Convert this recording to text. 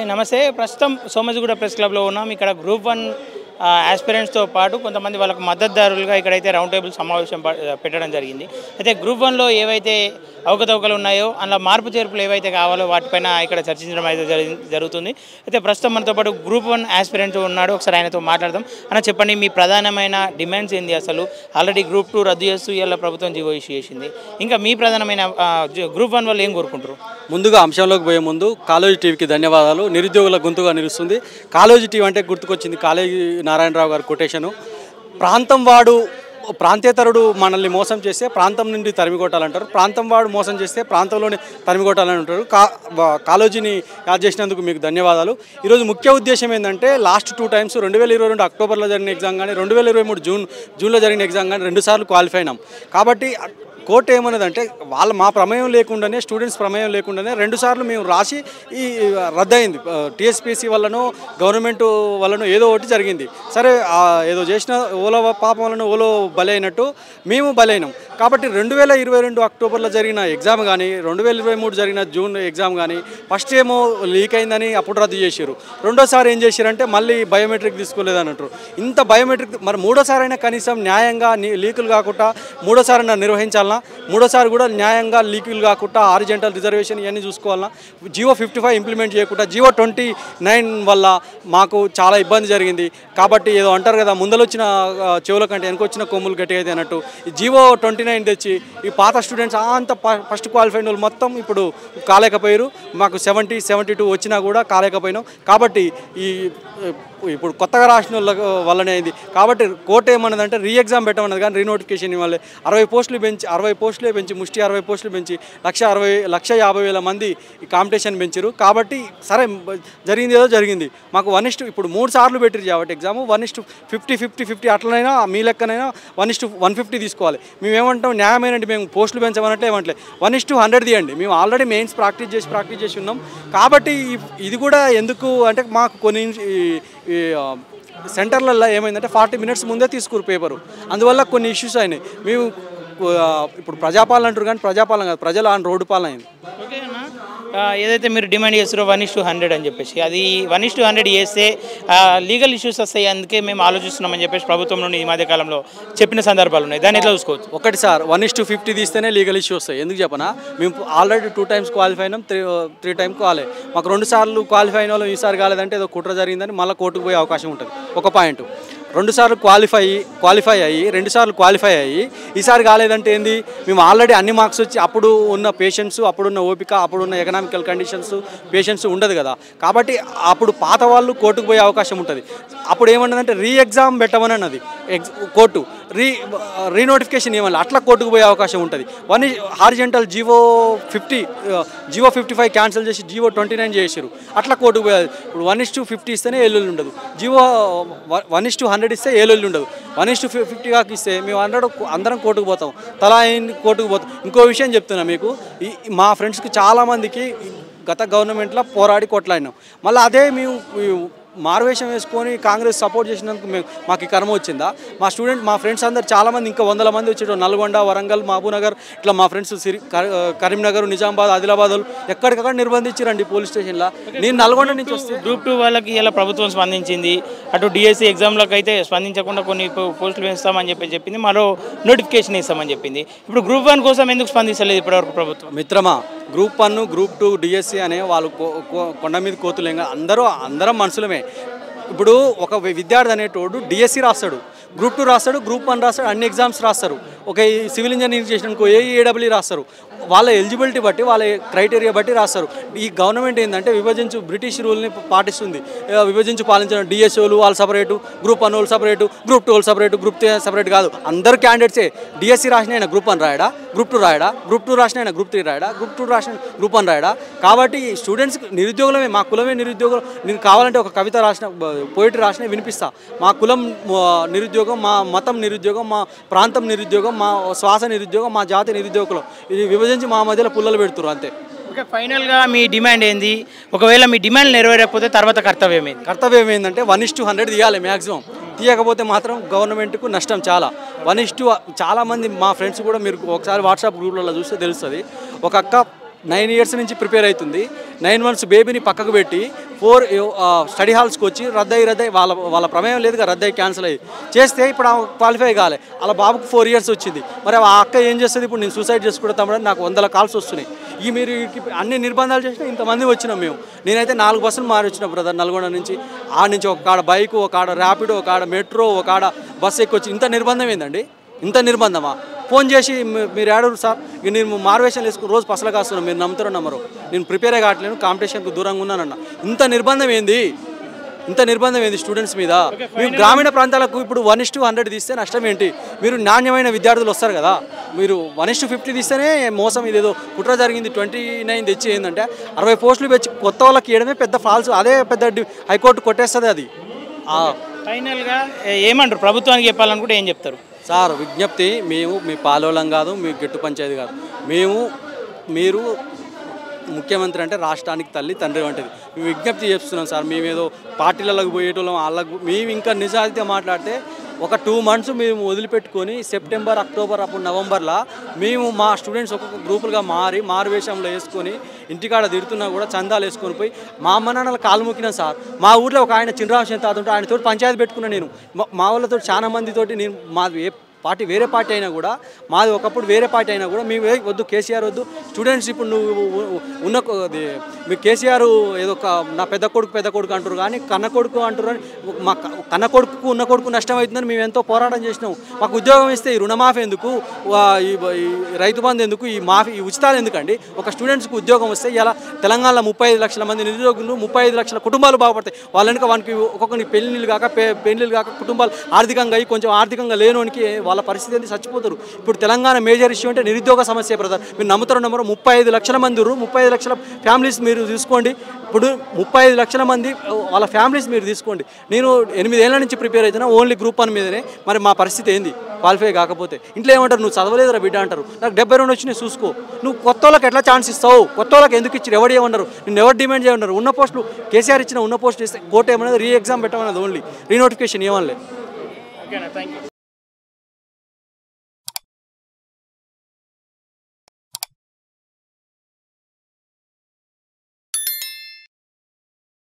నమస్తే. ప్రస్తుతం సోమజిగూడ ప్రెస్ క్లబ్లో ఉన్నాం. ఇక్కడ గ్రూప్ 1 ఆస్పిరెంట్స్తో పాటు కొంతమంది వాళ్ళకు మద్దతుదారులుగా ఇక్కడైతే రౌండ్ టేబుల్ సమావేశం పెట్టడం జరిగింది. అయితే గ్రూప్ 1లో ఏవైతే అవకతవకలు ఉన్నాయో అందులో మార్పు చేర్పులు ఏవైతే కావాలో వాటిపైన ఇక్కడ చర్చించడం అయితే జరుగుతుంది. అయితే ప్రస్తుతం మనతో పాటు గ్రూప్ 1 ఆస్పిరెంట్ ఉన్నాడు. ఒకసారి ఆయనతో మాట్లాడదాం. అన్న, చెప్పండి, మీ ప్రధానమైన డిమాండ్స్ ఏంది? అసలు ఆల్రెడీ గ్రూప్ 2 రద్దు చేస్తూ ఇవాళ ప్రభుత్వం జీవో ఇష్యూ చేసింది. ఇంకా మీ ప్రధానమైన గ్రూప్ 1 వాళ్ళు ఏం కోరుకుంటారు? ముందుగా అంశంలోకి పోయే ముందు కాలేజీ టీవీకి ధన్యవాదాలు. నిరుద్యోగుల గొంతుగా నిలుస్తుంది. కాలేజీ టీవీ అంటే గుర్తుకొచ్చింది కాలేజీ నారాయణరావు గారి కొటేషను. ప్రాంతం వాడు ప్రాంతేతరుడు మనల్ని మోసం చేస్తే ప్రాంతం నుండి తరిమి కొట్టాలంటారు. ప్రాంతం వాడు మోసం చేస్తే ప్రాంతంలోనే తరిమి కొట్టాలని అంటారు. కాలేజీని యాడ్ చేసినందుకు మీకు ధన్యవాదాలు. ఈరోజు ముఖ్య ఉద్దేశం ఏంటంటే లాస్ట్ 2 టైమ్స్ 2022 అక్టోబర్లో జరిగిన ఎగ్జామ్ కానీ 2023 జూన్లో జరిగిన ఎగ్జామ్ కానీ 2 సార్లు క్వాలిఫై అయినాం. కాబట్టి కోర్టు ఏమన్నదంటే మా ప్రమేయం లేకుండానే, స్టూడెంట్స్ ప్రమేయం లేకుండానే 2 సార్లు మేము రాసి ఈ రద్దయింది. టీఎస్పీసీ వల్లనో గవర్నమెంట్ వల్లనో ఏదో ఒకటి జరిగింది. సరే, ఏదో చేసిన ఓలో పాపం వలన ఓలో బలైనట్టు మేము బలైనాం. కాబట్టి 2022 అక్టోబర్లో జరిగిన ఎగ్జామ్ కానీ 2023 జరిగిన జూన్ ఎగ్జామ్ కానీ ఫస్ట్ ఏమో లీక్ అయిందని అప్పుడు రద్దు చేశారు. రెండోసారి ఏం చేశారంటే మళ్ళీ బయోమెట్రిక్ తీసుకోలేదన్నట్టు. ఇంత బయోమెట్రిక్ మరి మూడోసారి అయినా కనీసం న్యాయంగా లీకులు కాకుండా మూడోసారి నిర్వహించాలన్నా, మూడోసారి కూడా న్యాయంగా లీకులు కాకుండా హారిజంటల్ రిజర్వేషన్ ఇవన్నీ చూసుకోవాలన్నా, జీవో 55 ఇంప్లిమెంట్ చేయకుండా జీవో 29 వల్ల మాకు చాలా ఇబ్బంది జరిగింది. కాబట్టి ఏదో అంటారు కదా, ముందలొచ్చిన చెవుల కంటే వెనకొచ్చిన కొమ్ములు గట్టి అయితే అన్నట్టు ఈ జీవో 29 తెచ్చి ఈ పాత స్టూడెంట్స్ అంత ఫస్ట్ క్వాలిఫైడ్ వాళ్ళు మొత్తం ఇప్పుడు కాలేకపోయారు. మాకు 70, 72 వచ్చినా కూడా కాలేకపోయినాం. కాబట్టి ఇప్పుడు కొత్తగా రాసిన వల్లనే అయింది. కాబట్టి కోర్టు ఏమన్నదంటే రీ ఎగ్జామ్ పెట్టమన్నది కానీ రీనోటిఫికేషన్ ఇవ్వాలి. 60 పోస్టులే పెంచి ముష్టి 60 పోస్టులు పెంచి 1,50,000 మంది ఈ కాంపిటీషన్ పెంచారు. కాబట్టి సరే, జరిగింది ఏదో జరిగింది. మాకు 1:, ఇప్పుడు 3 సార్లు పెట్టిరు కాబట్టి ఎగ్జామ్ 1:50 అట్లనైనా మీ లెక్కనైనా 1:150 తీసుకోవాలి. మేము ఏమంటాం, న్యాయమైనది. మేము పోస్టులు పెంచమన్నట్లే ఏమంటలే, 1:100 తీయండి. మేము ఆల్రెడీ మెయిన్స్ ప్రాక్టీస్ చేసి ఉన్నాం. కాబట్టి ఇది కూడా ఎందుకు అంటే మాకు కొన్ని సెంటర్లలో ఏమైందంటే 40 మినిట్స్ ముందే తీసుకురు పేపరు. అందువల్ల కొన్ని ఇష్యూస్ అయినాయి. మేము ఇప్పుడు ప్రజాపాలన అంటారు కానీ ప్రజాపాలన కాదు, ప్రజల రోడ్డు పాలన అయింది. ఓకేనా? ఏదైతే మీరు డిమాండ్ చేస్తారో 1:100 అని చెప్పేసి, అది 1:100 చేస్తే లీగల్ ఇష్యూస్ వస్తాయి, అందుకే మేము ఆలోచిస్తున్నామని చెప్పేసి ప్రభుత్వం నుండి ఈ మధ్య కాలంలో చెప్పిన సందర్భాలు ఉన్నాయి. దాన్ని ఎట్లా చూసుకోవచ్చు? ఒకటి సార్, 1:50 తీస్తేనే లీగల్ ఇష్యూ వస్తాయి. ఎందుకు చెప్పనా, మేము ఆల్రెడీ 2 టైమ్స్ క్వాలిఫై అయినాం, 3 టైమ్స్ కాలే. మాకు 2 సార్లు క్వాలిఫై అయిన వాళ్ళు ఈసారి కాలేదంటే ఏదో కుట్ర జరిగిందని మళ్ళీ కోర్టుకు పోయే అవకాశం ఉంటుంది. ఒక పాయింట్. 2 సార్లు క్వాలిఫై అయ్యి 2 సార్లు క్వాలిఫై అయ్యి ఈసారి కాలేదంటే ఏంది, మేము ఆల్రెడీ అన్ని మార్క్స్ వచ్చి అప్పుడు ఉన్న పేషెంట్స్, అప్పుడున్న ఓపిక, అప్పుడున్న ఎకనామికల్ కండిషన్స్ పేషెంట్స్ ఉండదు కదా. కాబట్టి అప్పుడు పాత వాళ్ళు కోర్టుకు పోయే అవకాశం ఉంటుంది. అప్పుడు ఏమన్నదంటే రీ ఎగ్జామ్ పెట్టమని అన్నది కోర్టు. రీనోటిఫికేషన్ ఏమన్నా అట్లా కోర్టుకు పోయే అవకాశం ఉంటుంది. హారిజంటల్ జీవో 55 క్యాన్సిల్ చేసి జీవో 29 చేసారు. అట్లా కోర్టుకు పోయాలి. ఇప్పుడు 1:50 ఇస్తేనే ఏలూళ్ళు ఉండదు. జీవో 1:100 ఇస్తే ఏలూళ్ళు ఉండదు. 1:50 కాక ఇస్తే మేము అందరం కోర్టుకు పోతాం, తలా కోర్టుకు పోతాం. ఇంకో విషయం చెప్తున్నా మీకు, మా ఫ్రెండ్స్కి చాలామందికి గత గవర్నమెంట్లో పోరాడి కొట్లాడినాం. మళ్ళీ అదే మేము మారువేషం వేసుకొని కాంగ్రెస్ సపోర్ట్ చేసినందుకు మాకు ఈ కర్మ వచ్చిందా? మా ఫ్రెండ్స్ అందరు చాలామంది, ఇంకా 100 మంది వచ్చేటో, నల్గొండ, వరంగల్, మహబూబ్నగర్, ఇట్లా మా ఫ్రెండ్స్ కరీంనగర్, నిజామాబాద్, ఆదిలాబాద్ ఎక్కడికక్కడ నిర్బంధించారండి పోలీస్ స్టేషన్లో. నేను నల్గొండ నుంచి వస్తే గ్రూప్ 2 వాళ్ళకి ఇలా ప్రభుత్వం స్పందించింది. అటు డిఎస్సి ఎగ్జామ్లకు అయితే స్పందించకుండా కొన్ని పోస్టులు వేస్తామని చెప్పింది, మరో నోటిఫికేషన్ ఇస్తామని చెప్పింది. ఇప్పుడు గ్రూప్ 1 కోసం ఎందుకు స్పందించలేదు ఇప్పటివరకు ప్రభుత్వం? మిత్రమా, గ్రూప్ 1, గ్రూప్ 2, డిఎస్సి అనే వాళ్ళు కొండ మీద కోతులేం, అందరం మనుషులమే. ఇప్పుడు ఒక విద్యార్థి అనేటోడు డిఎస్సి రాస్తాడు, గ్రూప్ 2 రాస్తాడు, గ్రూప్ 1 రాస్తాడు, అన్ని ఎగ్జామ్స్ రాస్తారు. ఒక సివిల్ ఇంజనీరింగ్ చేసిననుకో ఏఈడబ్ల్యూ రాస్తారు. వాళ్ళ ఎలిజిబిలిటీ బట్టి, వాళ్ళ క్రైటీరియా బట్టి రాస్తారు. ఈ గవర్నమెంట్ ఏంటంటే బ్రిటిష్ రూల్ని పాటిస్తుంది. విభజించి పాలించడం. డిఎస్ఓలు వాళ్ళు సపరేటు, గ్రూప్ 1 వాళ్ళు సపరేటు, గ్రూప్ 2 వాళ్ళు సపరేటు, గ్రూప్ 3 సపరేట్ కాదు. అందరు క్యాండిడేట్సే. డిఎస్సి రాసిన ఆయన గ్రూప్ 1 రాయడా, గ్రూప్ 2 రాయడా, గ్రూప్ 2 రాసిన ఆయన గ్రూప్ 3 రాయడా, గ్రూప్ 2 రాసిన గ్రూప్ 1 రాయడా. కాబట్టి స్టూడెంట్స్కి నిరుద్యోగులమే, మా కులమే నిరుద్యోగులు. నేను కావాలంటే ఒక కవిత రాసిన, పోయిటరీ రాసిన వినిపిస్తా. మా కులం నిరుద్యోగం, మా మతం నిరుద్యోగం, మా ప్రాంతం నిరుద్యోగం, మా శ్వాస నిరుద్యోగం, మా జాతి నిరుద్యోగులు. ఇది విభజించి మా మధ్యలో పుల్లలు పెడుతున్నారు అంతే. ఓకే, ఫైనల్గా మీ డిమాండ్ ఏంది? ఒకవేళ మీ డిమాండ్ నెరవేరకపోతే తర్వాత కర్తవ్యం ఏంటంటే 1:100 తీయాలి మ్యాక్సిమం. తీయకపోతే మాత్రం గవర్నమెంట్కు నష్టం చాలా. చాలామంది మా ఫ్రెండ్స్ కూడా, మీరు ఒకసారి వాట్సాప్ గ్రూప్లలో చూస్తే తెలుస్తుంది. ఒక అక్క 9 ఇయర్స్ నుంచి ప్రిపేర్ అవుతుంది. 9 months బేబీని పక్కకు పెట్టి 4 స్టడీ హాల్స్కి వచ్చి రద్దయి వాళ్ళ ప్రమేయం లేదుగా రద్దయి క్యాన్సిల్ అయ్యి చేస్తే ఇప్పుడు క్వాలిఫై కాలే. అలా బాబుకు 4 years వచ్చింది. మరి ఆ అక్క ఏం చేస్తుంది? ఇప్పుడు నేను సూసైడ్ చేసుకుంటా తమ్ముడు, నాకు 100 calls వస్తున్నాయి. మీరు అన్ని నిర్బంధాలు చేసినా ఇంతమంది వచ్చినాం మేము. నేనైతే 4 buses మారి వచ్చిన బ్రదర్, నల్గొండ నుంచి. ఆ నుంచి ఒక కాడ బైకు, ఒక కాడ ర్యాపిడో, ఒక కాడ మెట్రో, ఒక కాడ బస్సు ఎక్కి వచ్చి. ఇంత నిర్బంధం ఏందండి? ఇంత నిర్బంధమా? ఫోన్ చేసి మీరు ఏడరు సార్, నేను మారువేషాలు వేసుకుని రోజు పసలు కాస్తున్నాను, మీరు నమ్ముతారో నమ్మరు, నేను ప్రిపేరే కావట్లేను, కాంపిటీషన్కు దూరంగా ఉన్నానన్న. ఇంత నిర్బంధం ఏంది? ఇంత నిర్బంధం ఏంది స్టూడెంట్స్ మీద? మీరు గ్రామీణ ప్రాంతాలకు ఇప్పుడు 1:100 తీస్తే నష్టం ఏంటి? మీరు నాణ్యమైన విద్యార్థులు వస్తారు కదా. మీరు 1:50 తీస్తేనే మోసం. ఇదేదో కుట్ర జరిగింది. 29 తెచ్చి ఏంటంటే 60 పోస్టులు పెంచి కొత్త వాళ్ళకి ఇవ్వడమే పెద్ద ఫాల్స్. అదే పెద్ద హైకోర్టు కొట్టేస్తుంది అది. ఫైనల్గా ఏమంటారు? ప్రభుత్వానికి చెప్పాలనుకుంటే ఏం చెప్తారు సార్? విజ్ఞప్తి, మేము మీ పాలోలం కాదు, మీ గెట్టు పంచాయతీ కాదు. మీరు ముఖ్యమంత్రి అంటే రాష్ట్రానికి తల్లి తండ్రి వంటిది. మేము విజ్ఞప్తి చేస్తున్నాం సార్. మేమేదో పార్టీలకు పోయేటోళ్ళం, వాళ్ళకు మేము ఇంకా నిజాయితీగా మాట్లాడితే ఒక 2 months మేము వదిలిపెట్టుకొని సెప్టెంబర్, అక్టోబర్, అప్పుడు నవంబర్లో మేము మా స్టూడెంట్స్ ఒక్కొక్క గ్రూపులుగా మారువేషంలో వేసుకొని ఇంటికాడ తిడుతున్నా కూడా చందాలు వేసుకొని పోయి మా అమ్మ నాన్నలు కాలు మొక్కినాం సార్. మా ఊర్లో ఒక ఆయన చినరామచంద్ర తాత ఉంటే ఆయనతో పంచాయతీ పెట్టుకున్నాను నేను. మా వాళ్ళతో చాలా మందితోటి నేను మాది పార్టీ వేరే పార్టీ అయినా కూడా, మాది ఒకప్పుడు వేరే పార్టీ అయినా కూడా మేము వద్దు కేసీఆర్ వద్దు, స్టూడెంట్స్ ఇప్పుడు నువ్వు ఉన్న మీ కేసీఆర్ ఏదో నా పెద్ద కొడుకు అంటారు కానీ కన్న కొడుకు అంటారు అని, మా కన్న కొడుకు ఉన్న కొడుకు నష్టం అవుతుందని మేము ఎంతో పోరాటం చేసినాం. మాకు ఉద్యోగం ఇస్తే ఈ రుణమాఫీ ఎందుకు, ఈ రైతు బంధు ఎందుకు, ఈ ఉచితాలు ఎందుకండి? ఒక స్టూడెంట్స్కి ఉద్యోగం వస్తే ఇలా తెలంగాణలో 35 లక్షల మంది నిరుద్యోగులు, 35 లక్షల కుటుంబాలు బాగుపడతాయి. వాళ్ళనికి ఒక్కొక్కరికి పెళ్ళిళ్ళు కాక కుటుంబాలు ఆర్థికంగా కొంచెం ఆర్థికంగా లేనోనికి వాళ్ళ పరిస్థితి ఏంటి? చచ్చిపోతారు. ఇప్పుడు తెలంగాణ మేజర్ ఇష్యూ అంటే నిరుద్యోగ సమస్య బ్రదర్. మీరు నమ్ముతారో 35 లక్షల మంది 35 లక్షల ఫ్యామిలీస్ మీరు తీసుకోండి. ఇప్పుడు 35 లక్షల మంది వాళ్ళ ఫ్యామిలీస్ మీరు తీసుకోండి. నేను 8 ఏళ్ల నుంచి ప్రిపేర్ అవుతున్నా ఓన్లీ Group 1 మీదనే. మరి మా పరిస్థితి ఏంది క్వాలిఫై కాకపోతే? ఇంట్లో ఏమంటారు? నువ్వు చదవలేదురా బిడ్డ అంటారు. నాకు 72 వచ్చినాయి చూసుకో. నువ్వు కొత్త వాళ్ళకి ఎట్లా ఛాన్స్ ఇస్తావు? కొత్త వాళ్ళకి ఎందుకు ఇచ్చారు? ఎవరు ఏమన్నారు? నిన్ను ఎవరు డిమాండ్ చేయమన్నారు? ఉన్న పోస్టులు కేసీఆర్ ఇచ్చిన ఉన్న పోస్టులు ఇస్తే కోర్టు ఏమన్నది రీ ఎగ్జామ్ పెట్టమన్నది, ఓన్లీ రీనోటిఫికేషన్ ఏమనలేదు. ఓకేనా? Thank you.